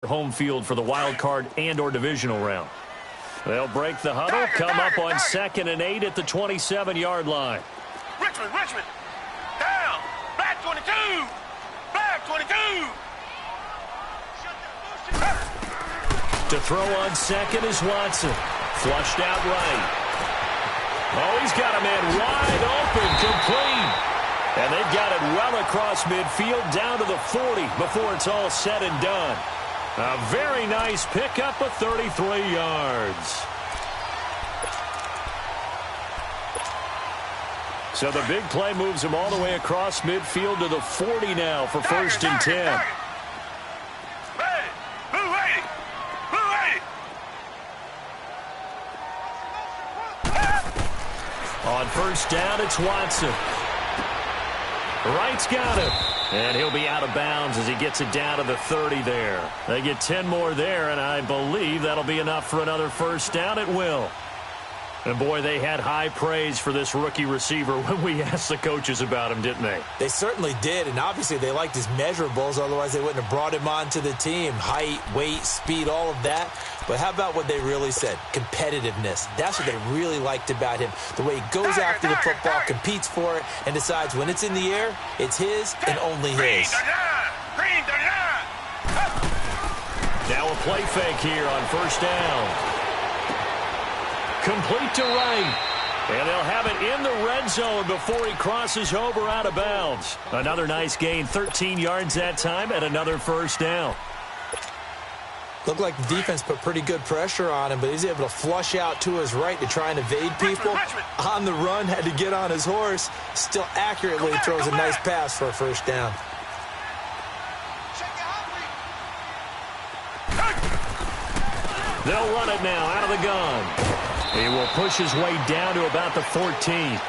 home field for the wild card and/or divisional round. They'll break the huddle, come up on 2nd and 8 at the 27-yard line. Richmond, down, black 22, black 22. To throw on 2nd is Watson, flushed out right. Oh, he's got a man wide open, complete. And they've got it well across midfield, down to the 40 before it's all said and done. A very nice pickup of 33 yards. So the big play moves him all the way across midfield to the 40 now for 1st and 10. On 1st down, it's Watson. Wright's got him. And he'll be out of bounds as he gets it down to the 30 there. They get 10 more there, and I believe that'll be enough for another 1st down. It will. And, boy, they had high praise for this rookie receiver when we asked the coaches about him, didn't they? They certainly did, and obviously they liked his measurables. Otherwise, they wouldn't have brought him onto the team. Height, weight, speed, all of that. But how about what they really said? Competitiveness. That's what they really liked about him. The way he goes after the football, competes for it, and decides when it's in the air, it's his and only his. Now a play fake here on 1st down. Complete to Wright. And they'll have it in the red zone before he crosses over out of bounds. Another nice gain, 13 yards that time, and another 1st down. Looked like the defense put pretty good pressure on him, but he's able to flush out to his right to try and evade people. On the run, had to get on his horse. Still accurately throws a nice pass for a 1st down. They'll run it now out of the gun. He will push his way down to about the 14.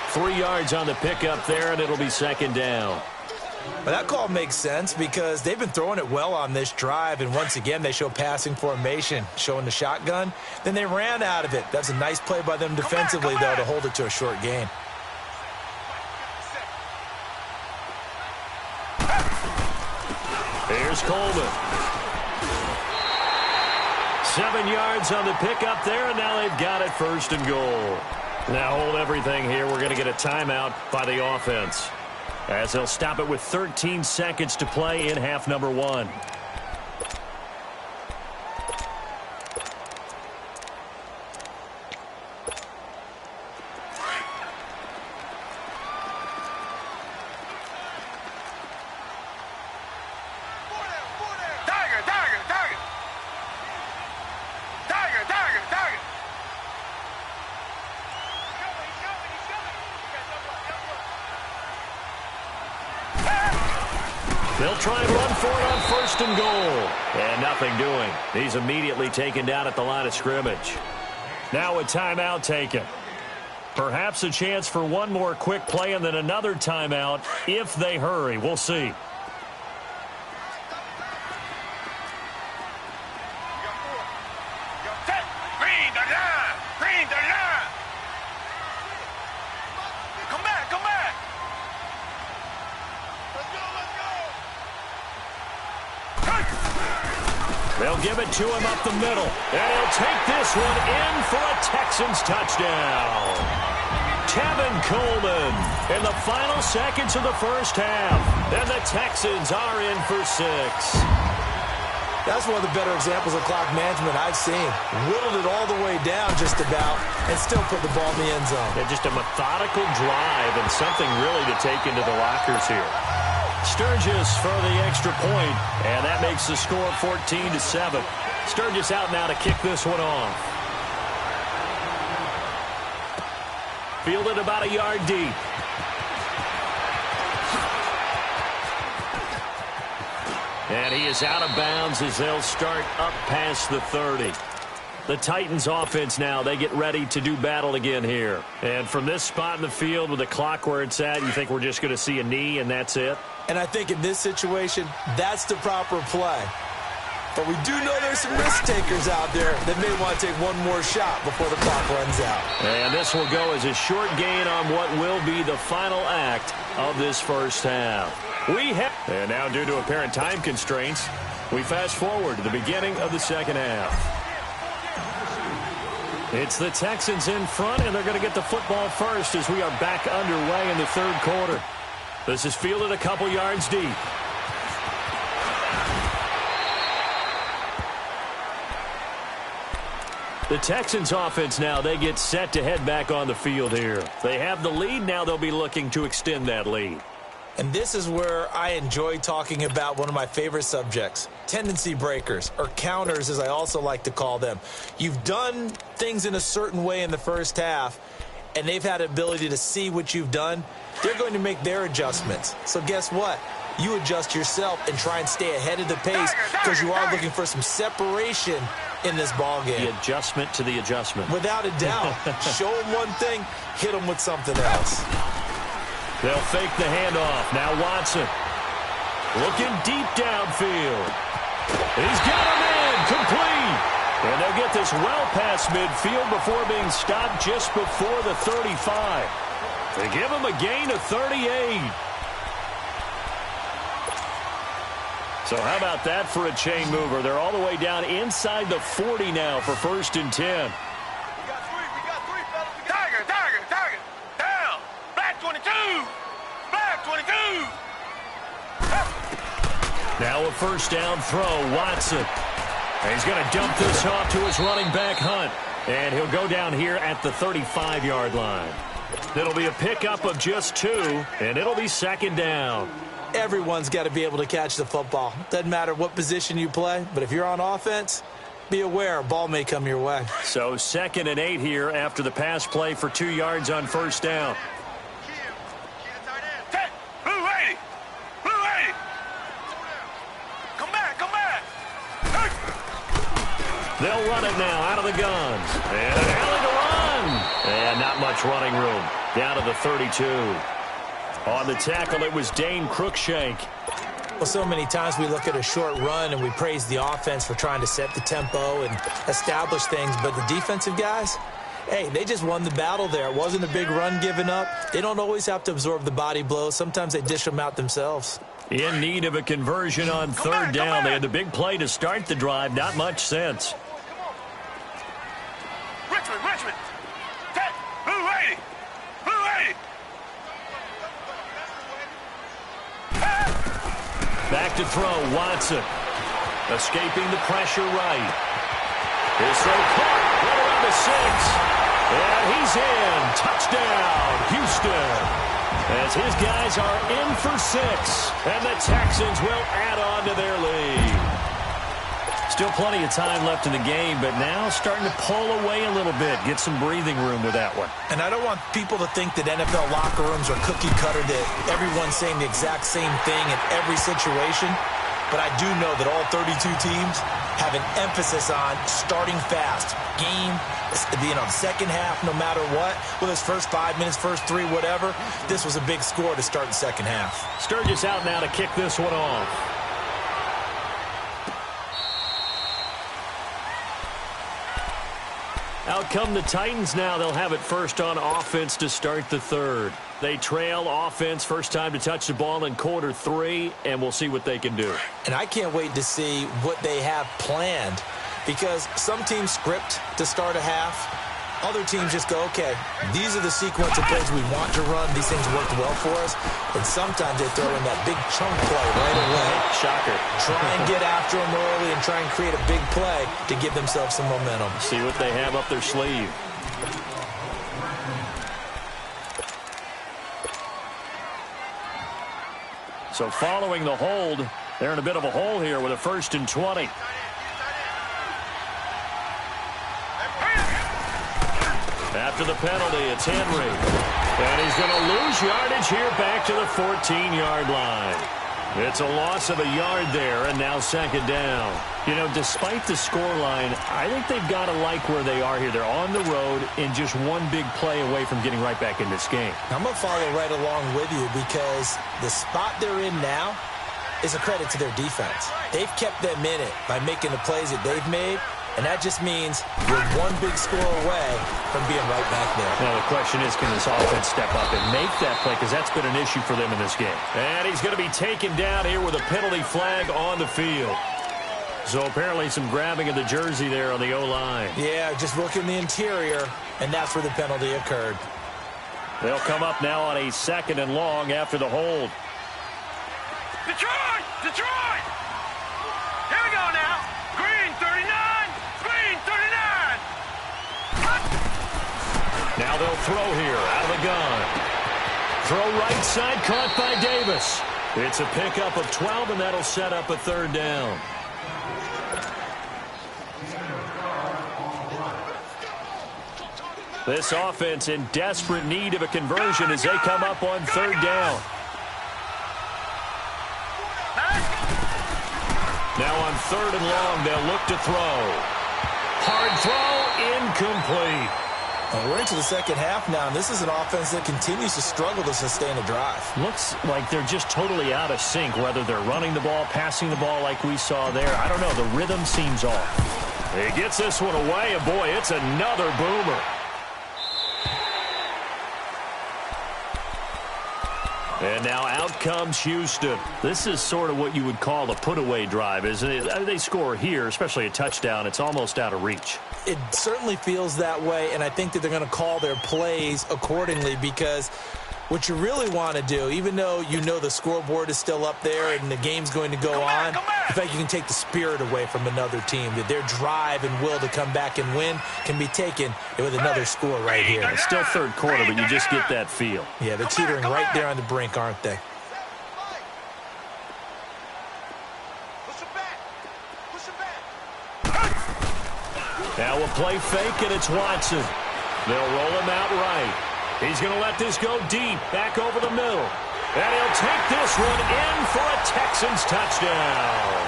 3 yards on the pickup there, and it'll be 2nd down. Well, that call makes sense because they've been throwing it well on this drive, and once again they show passing formation, showing the shotgun. Then they ran out of it. That's a nice play by them defensively, though, to hold it to a short gain. Here's Coleman. 7 yards on the pickup there, and now they've got it 1st and goal. Now hold everything here. We're going to get a timeout by the offense, as they'll stop it with 13 seconds to play in half number 1. They'll try and run for it on 1st and goal. And nothing doing. He's immediately taken down at the line of scrimmage. Now a timeout taken. Perhaps a chance for one more quick play and then another timeout if they hurry. We'll see. They'll give it to him up the middle. And he'll take this one in for a Texans touchdown. Tevin Coleman in the final seconds of the 1st half. And the Texans are in for 6. That's one of the better examples of clock management I've seen. Whittled it all the way down just about and still put the ball in the end zone. Yeah, just a methodical drive and something really to take into the lockers here. Sturgis for the extra point, and that makes the score 14-7. Sturgis out now to kick this one off. Fielded about a yard deep. And he is out of bounds as they'll start up past the 30. The Titans offense now, they get ready to do battle again here. And from this spot in the field with the clock where it's at, you think we're just going to see a knee and that's it? And I think in this situation, that's the proper play. But we do know there's some risk takers out there that may want to take one more shot before the clock runs out. And this will go as a short gain on what will be the final act of this 1st half. And now, due to apparent time constraints, We fast forward to the beginning of the second half. It's the Texans in front, and they're going to get the football first as we are back underway in the third quarter. This is fielded a couple yards deep. The Texans offense now, they get set to head back on the field here. They have the lead. Now they'll be looking to extend that lead. And this is where I enjoy talking about one of my favorite subjects, tendency breakers, or counters as I also like to call them. You've done things in a certain way in the first half, and they've had the ability to see what you've done. They're going to make their adjustments. So guess what? You adjust yourself and try and stay ahead of the pace because you are looking for some separation in this ball game. The adjustment to the adjustment. Without a doubt. Show them one thing, hit them with something else. They'll fake the handoff. Now Watson looking deep downfield. He's got him in, complete. And they'll get this well past midfield before being stopped just before the 35. They give him a gain of 38. So how about that for a chain mover? They're all the way down inside the 40 now for 1st and 10. We got three, fellas. Tiger. Down. Black 22. Black 22. Now a first down throw, Watson. And he's going to dump this off to his running back, Hunt. And he'll go down here at the 35-yard line. It'll be a pickup of just 2, and it'll be 2nd down. Everyone's got to be able to catch the football. Doesn't matter what position you play, but if you're on offense, be aware a ball may come your way. So 2nd and 8 here after the pass play for 2 yards on first down. Blue 80. Come back. They'll run it now out of the guns. And an alley to run. And not much running room. Down to the 32. On the tackle, it was Dane Cruikshank. Well, so many times we look at a short run and we praise the offense for trying to set the tempo and establish things, but the defensive guys, hey, they just won the battle there. It wasn't a big run given up. They don't always have to absorb the body blows. Sometimes they dish them out themselves. In need of a conversion on third down. They had the big play to start the drive. Not much sense. Richmond. Blue 80. Back to throw, Watson. Escaping the pressure right. His throw caught right around the 6. And he's in. Touchdown, Houston. As his guys are in for 6. And the Texans will add on to their lead. Still plenty of time left in the game, but now starting to pull away a little bit. Get some breathing room with that one. And I don't want people to think that NFL locker rooms are cookie cutter, that everyone's saying the exact same thing in every situation. But I do know that all 32 teams have an emphasis on starting fast. Game, second half, no matter what. Whether it's first 5 minutes, first 3, whatever. This was a big score to start the second half. Sturgis out now to kick this one off. Out come the Titans now. They'll have it first on offense to start the third. They trail offense, first time to touch the ball in quarter 3, and we'll see what they can do. And I can't wait to see what they have planned, because some teams script to start a half. Other teams just go, okay, these are the sequence of plays we want to run. These things worked well for us. And sometimes they throw in that big chunk play right away. Shocker. Try and get after them early and try and create a big play to give themselves some momentum. See what they have up their sleeve. So following the hold, they're in a bit of a hole here with a 1st and 20. After the penalty, it's Henry. And he's going to lose yardage here back to the 14-yard line. It's a loss of a yard there, and now 2nd down. You know, despite the scoreline, I think they've got to like where they are here. They're on the road and just one big play away from getting right back in this game. I'm going to follow right along with you, because the spot they're in now is a credit to their defense. They've kept them in it by making the plays that they've made. And that just means you're one big score away from being right back there. Now, the question is, can this offense step up and make that play? Because that's been an issue for them in this game. And he's going to be taken down here with a penalty flag on the field. So apparently some grabbing of the jersey there on the O-line. Yeah, just looking the interior, and that's where the penalty occurred. They'll come up now on a 2nd and long after the hold. Detroit! Detroit! Here we go now. Green 39. Green 39. Now they'll throw here out of the gun. Throw right side, caught by Davis. It's a pickup of 12, and that'll set up a 3rd down. This offense in desperate need of a conversion as they come up on 3rd down. Now on 3rd and long, they'll look to throw. Hard throw, incomplete. Well, we're into the second half now, and this is an offense that continues to struggle to sustain a drive. Looks like they're just totally out of sync, whether they're running the ball, passing the ball like we saw there. I don't know. The rhythm seems off. He gets this one away, and boy, it's another boomer. And now out comes Houston. This is sort of what you would call a put-away drive, isn't it? They score here, especially a touchdown. It's almost out of reach. It certainly feels that way, and I think that they're going to call their plays accordingly, because what you really want to do, even though you know the scoreboard is still up there and the game's going to go on, in fact, you can take the spirit away from another team. That their drive and will to come back and win can be taken with another score right here. It's still 3rd quarter, but you just get that feel. Yeah, they're teetering right there on the brink, aren't they? Now a play fake, and it's Watson. They'll roll him out right. He's going to let this go deep, back over the middle. And he'll take this one in for a Texans touchdown.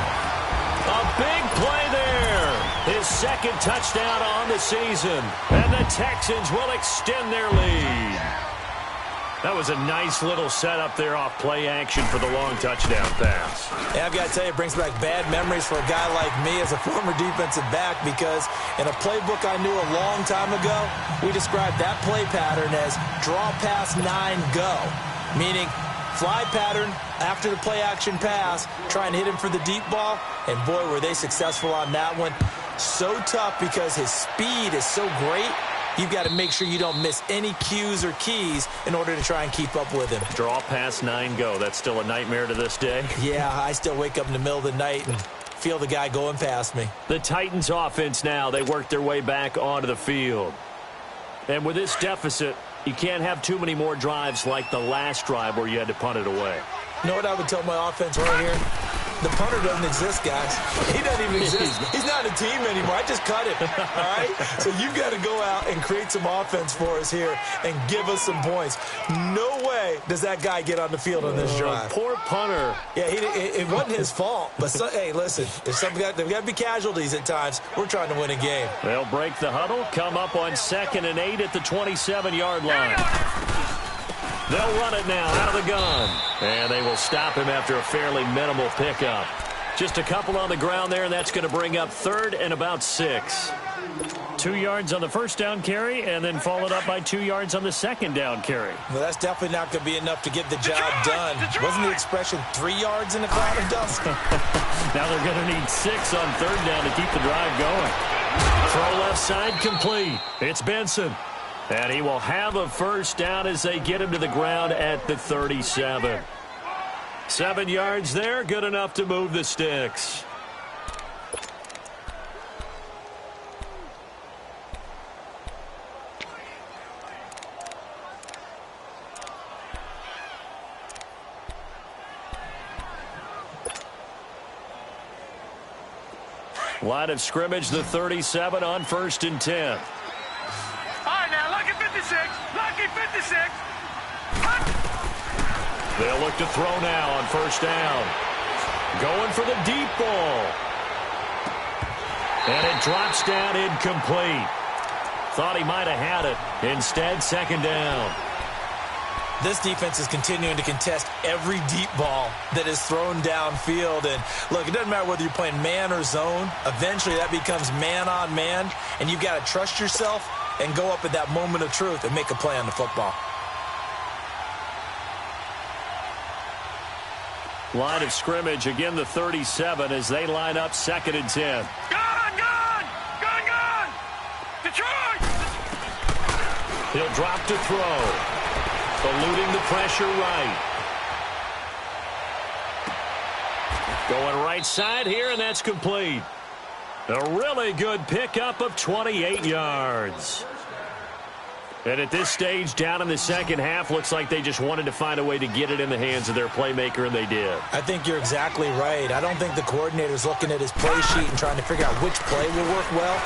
A big play there. His 2nd touchdown on the season. And the Texans will extend their lead. That was a nice little setup there off play action for the long touchdown pass. Yeah, I've got to tell you, it brings back bad memories for a guy like me as a former defensive back, because in a playbook I knew a long time ago, we described that play pattern as draw pass 9 go, meaning fly pattern after the play action pass, try and hit him for the deep ball, and boy, were they successful on that one. So tough because his speed is so great. You've got to make sure you don't miss any cues or keys in order to try and keep up with him. Draw pass 9 go. That's still a nightmare to this day. Yeah, I still wake up in the middle of the night and feel the guy going past me. The Titans offense now, they work their way back onto the field. And with this deficit, you can't have too many more drives like the last drive where you had to punt it away. You know what I would tell my offense right here? The punter doesn't exist, guys. He doesn't even exist. He's not a team anymore. I just cut him, all right? So you've got to go out and create some offense for us here and give us some points. No way does that guy get on the field on this drive. Poor punter. Yeah, it wasn't his fault. But, hey, listen, there's there've got to be casualties at times. We're trying to win a game. They'll break the huddle, come up on 2nd and 8 at the 27-yard line. They'll run it now out of the gun. And they will stop him after a fairly minimal pickup. Just a couple on the ground there, and that's going to bring up 3rd and about 6. 2 yards on the first down carry, and then followed up by 2 yards on the second down carry. Well, that's definitely not going to be enough to get the job done. Wasn't the expression 3 yards in a cloud of dust? Now they're going to need 6 on 3rd down to keep the drive going. Throw left side complete. It's Benson. And he will have a first down as they get him to the ground at the 37. 7 yards there, good enough to move the sticks. Line of scrimmage, the 37 on 1st and 10. All right, now, lucky 56. Lucky 56. They'll look to throw now on 1st down. Going for the deep ball. And it drops down incomplete. Thought he might have had it. Instead, 2nd down. This defense is continuing to contest every deep ball that is thrown downfield. And, look, it doesn't matter whether you're playing man or zone. Eventually, that becomes man on man. And you've got to trust yourself and go up at that moment of truth and make a play on the football. Line of scrimmage, again the 37 as they line up 2nd and 10. Gun! Detroit! He'll drop to throw. Eluding the pressure right. Going right side here, and that's complete. A really good pickup of 28 yards. And at this stage, down in the second half, looks like they just wanted to find a way to get it in the hands of their playmaker, and they did. I think you're exactly right. I don't think the coordinator's looking at his play sheet and trying to figure out which play will work well.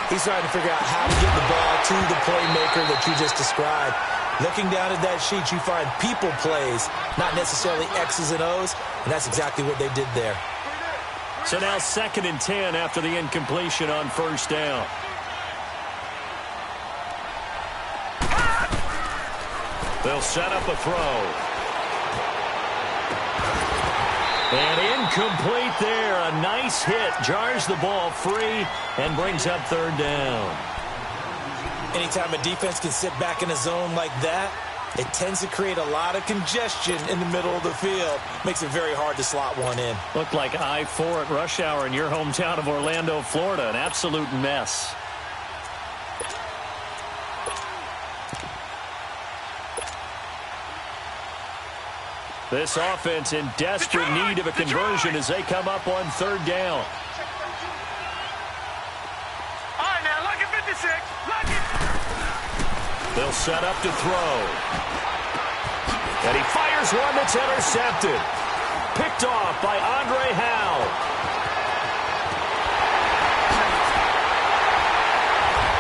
He's trying to figure out how to get the ball to the playmaker that you just described. Looking down at that sheet, you find people plays, not necessarily X's and O's, and that's exactly what they did there. So now 2nd and 10 after the incompletion on 1st down. They'll set up a throw. And incomplete there. A nice hit. Jars the ball free and brings up 3rd down. Anytime a defense can sit back in a zone like that, it tends to create a lot of congestion in the middle of the field. Makes it very hard to slot one in. Looked like I-4 at rush hour in your hometown of Orlando, Florida. An absolute mess. This offense in desperate need of a conversion as they come up on 3rd down. All right, now, look at 56. Look it. They'll set up to throw. And he fires one that's intercepted. Picked off by Andre Howe.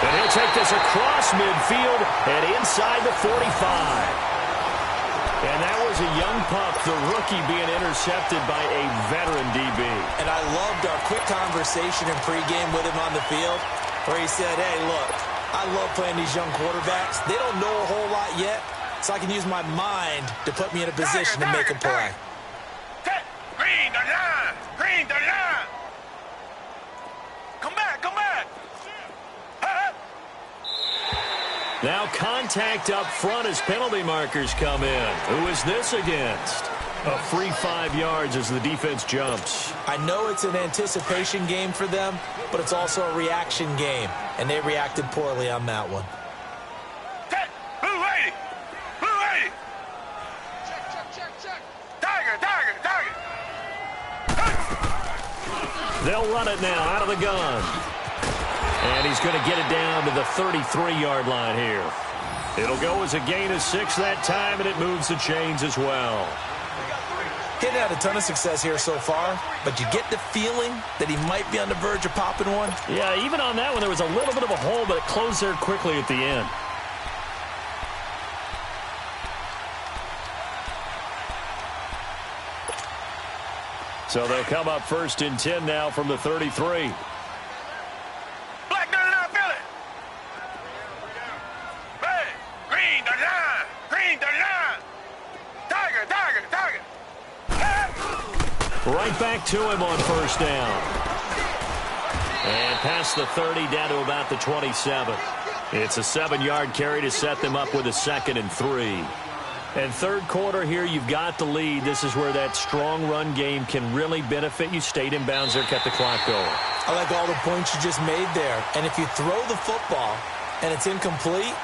And he'll take this across midfield and inside the 45. And that was a young pup, the rookie being intercepted by a veteran DB. And I loved our quick conversation in pregame with him on the field where he said, hey, look, I love playing these young quarterbacks. They don't know a whole lot yet, so I can use my mind to put me in a position to make a play. Green, the line. Green, the line. Come back. Now contact up front as penalty markers come in. Who is this against? A free 5 yards as the defense jumps. I know it's an anticipation game for them, but it's also a reaction game, and they reacted poorly on that one. Blue lady. Tiger. They'll run it now out of the gun. And he's going to get it down to the 33-yard line here. It'll go as a gain of 6 that time, and it moves the chains as well. Hitting had a ton of success here so far, but you get the feeling that he might be on the verge of popping one. Yeah, even on that one, there was a little bit of a hole, but it closed there quickly at the end. So they'll come up 1st and 10 now from the 33. Right back to him on 1st down. And past the 30 down to about the 27. It's a 7-yard carry to set them up with a 2nd and 3. And 3rd quarter here, you've got the lead. This is where that strong run game can really benefit you. Stayed in bounds there, kept the clock going. I like all the points you just made there. And if you throw the football and it's incomplete,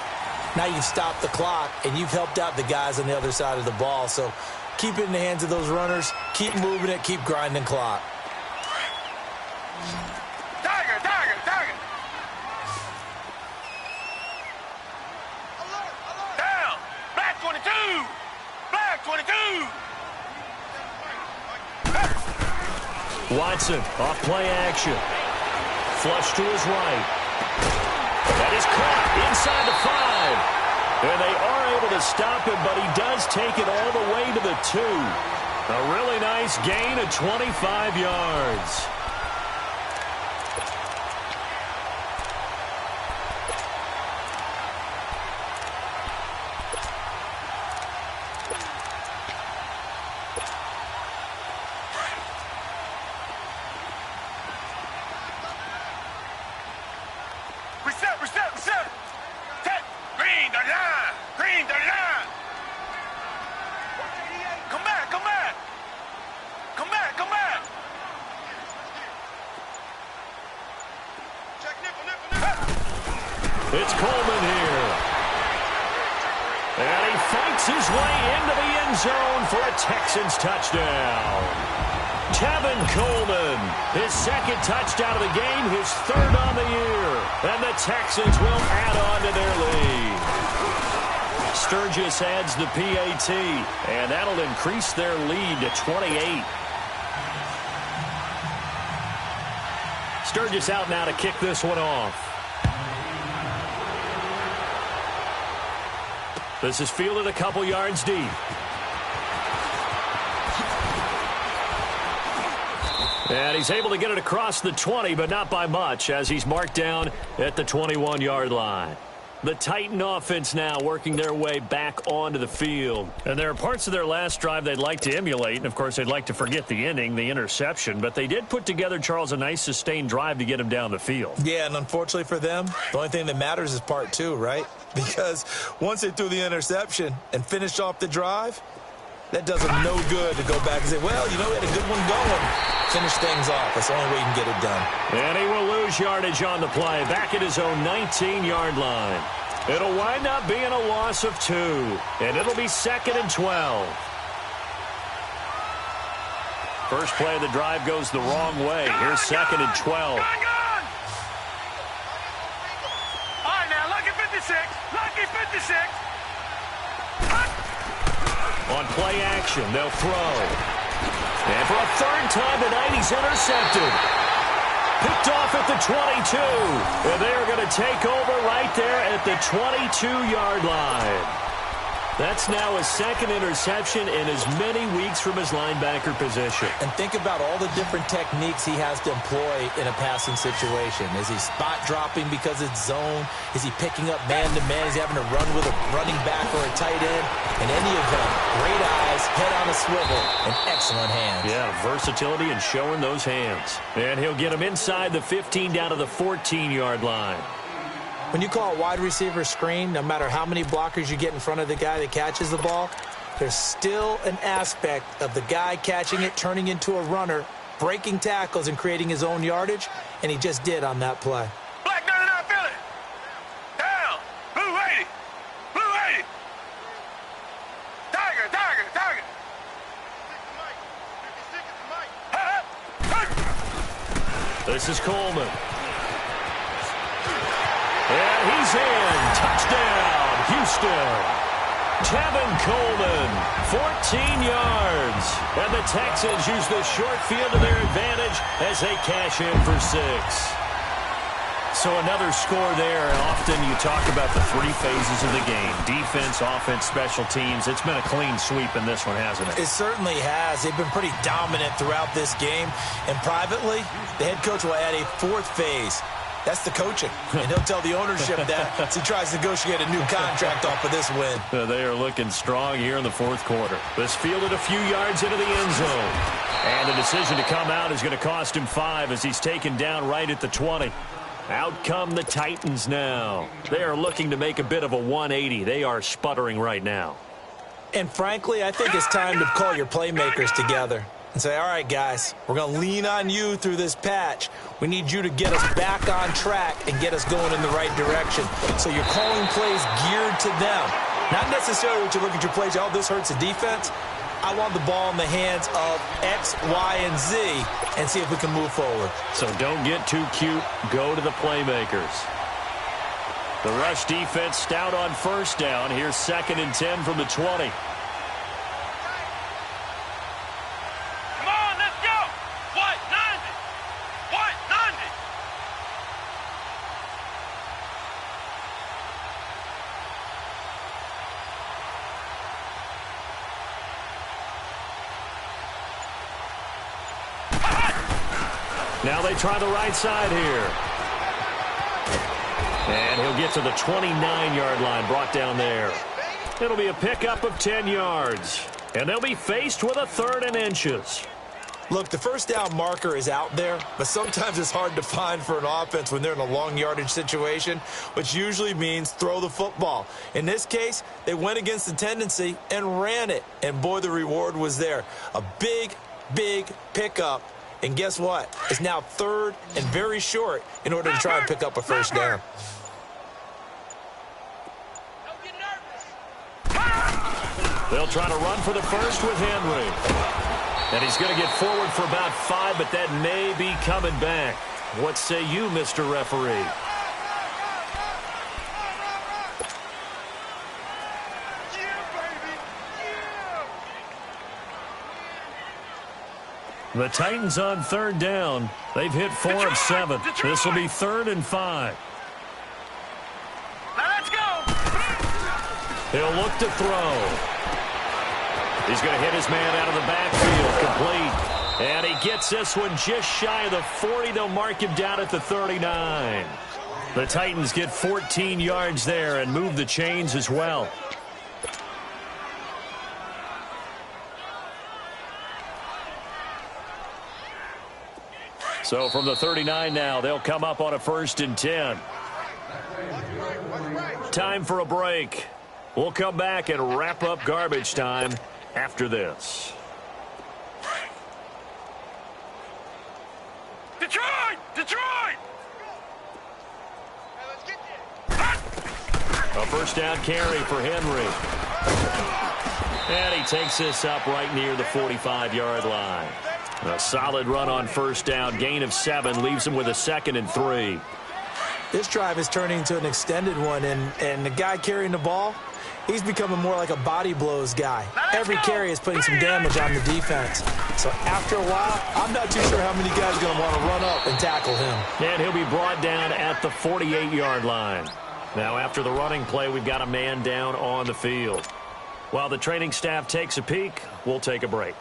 now you've stopped the clock and you've helped out the guys on the other side of the ball. So keep it in the hands of those runners. Keep moving it. Keep grinding clock. Tiger. Down. Black 22. Watson off play action. Flush to his right. That is caught inside the 5. And they are able to stop him, but he does take it all the way to the 2. A really nice gain of 25 yards. Reset. Green, the line. Come back. It's Coleman here. And he fights his way into the end zone for a Texans touchdown. Tevin Coleman, his second touchdown of the game, his third on the year. And the Texans will add on to their lead. Sturgis adds the PAT, and that'll increase their lead to 28. Sturgis out now to kick this one off. This is fielded a couple yards deep. And he's able to get it across the 20, but not by much, as he's marked down at the 21-yard line. The Titan offense now working their way back onto the field. And there are parts of their last drive they'd like to emulate. And, of course, they'd like to forget the ending, the interception. But they did put together, Charles, a nice sustained drive to get him down the field. Yeah, and unfortunately for them, the only thing that matters is part two, right? Because once they threw the interception and finished off the drive, that does them no good to go back and say, well, you know, we had a good one going. Finish things off. That's the only way you can get it done. And he will lose yardage on the play, back at his own 19-yard line. It'll wind up being a loss of 2, and it'll be 2nd and 12. First play of the drive goes the wrong way. Here's 2nd and 12. All right, now, lucky 56. Lucky 56. On play action, they'll throw. And for a third time tonight, he's intercepted. Picked off at the 22. And they're going to take over right there at the 22-yard line. That's now his second interception in as many weeks from his linebacker position. And think about all the different techniques he has to employ in a passing situation. Is he spot dropping because it's zone? Is he picking up man-to-man? Is he having to run with a running back or a tight end? In any event, great eyes, head on a swivel, and excellent hands. Yeah, versatility and showing those hands. And he'll get him inside the 15 down to the 14-yard line. When you call a wide receiver screen, no matter how many blockers you get in front of the guy that catches the ball, there's still an aspect of the guy catching it, turning into a runner, breaking tackles and creating his own yardage, and he just did on that play. Black 99 Philly. Down. Blue 80. Blue 80. Tiger, tiger, tiger. This is Coleman. And he's in. Touchdown, Houston. Tevin Coleman, 14 yards. And the Texans use the short field to their advantage as they cash in for 6. So another score there. And often you talk about the 3 phases of the game. Defense, offense, special teams. It's been a clean sweep in this one, hasn't it? It certainly has. They've been pretty dominant throughout this game. And privately, the head coach will add a 4th phase. That's the coaching. And he'll tell the ownership that as he tries to negotiate a new contract off of this win. They are looking strong here in the 4th quarter. This fielded a few yards into the end zone. And the decision to come out is going to cost him 5 as he's taken down right at the 20. Out come the Titans now. They are looking to make a bit of a 180. They are sputtering right now. And frankly, I think it's time to call your playmakers together and say, all right, guys, we're going to lean on you through this patch. We need you to get us back on track and get us going in the right direction. So you're calling plays geared to them. Not necessarily when you look at your plays, oh, this hurts the defense. I want the ball in the hands of X, Y, and Z and see if we can move forward. So don't get too cute. Go to the playmakers. The rush defense stout on first down. Here's 2nd and 10 from the 20. Now they try the right side here. And he'll get to the 29-yard line, brought down there. It'll be a pickup of 10 yards. And they'll be faced with a 3rd and inches. Look, the first down marker is out there, but sometimes it's hard to find for an offense when they're in a long yardage situation, which usually means throw the football. In this case, they went against the tendency and ran it. And, boy, the reward was there. A big, big pickup. And guess what? It's now 3rd and very short in order to try and pick up a first down. They'll try to run for the first with Henry. And he's going to get forward for about 5, but that may be coming back. What say you, Mr. Referee? The Titans on 3rd down. They've hit 4 of 7. This will be 3rd and 5. Now let's go. He'll look to throw. He's going to hit his man out of the backfield, complete. And he gets this one just shy of the 40. They'll mark him down at the 39. The Titans get 14 yards there and move the chains as well. So from the 39 now, they'll come up on a 1st and 10. Time for a break. We'll come back and wrap up garbage time after this. Detroit! Detroit! A 1st down carry for Henry. And he takes this up right near the 45-yard line. A solid run on 1st down. Gain of 7 leaves him with a 2nd and 3. This drive is turning into an extended one, and the guy carrying the ball, he's becoming more like a body blows guy. Every carry is putting some damage on the defense. So after a while, I'm not too sure how many guys are going to want to run up and tackle him. And he'll be brought down at the 48-yard line. Now after the running play, we've got a man down on the field. While the training staff takes a peek, we'll take a break.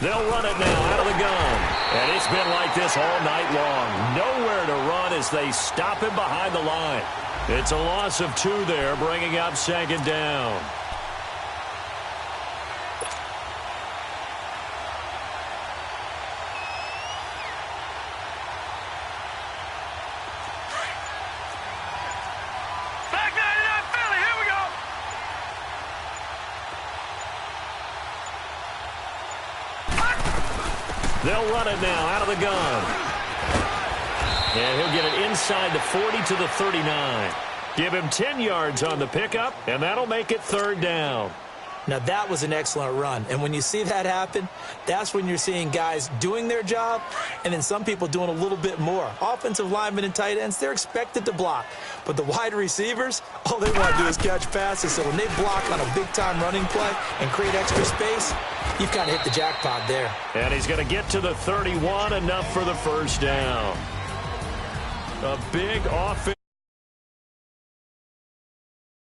They'll run it now out of the gun. And it's been like this all night long. Nowhere to run as they stop him behind the line. It's a loss of 2 there, bringing up 2nd down. Back 99 Philly, here we go. They'll run it now out of the gun. And he'll get it inside the 40 to the 39. Give him 10 yards on the pickup, and that'll make it 3rd down. Now, that was an excellent run. And when you see that happen, that's when you're seeing guys doing their job and then some people doing a little bit more. Offensive linemen and tight ends, they're expected to block. But the wide receivers, all they want to do is catch passes. So when they block on a big-time running play and create extra space, you've kind of hit the jackpot there. And he's going to get to the 31, enough for the 1st down. A big offense.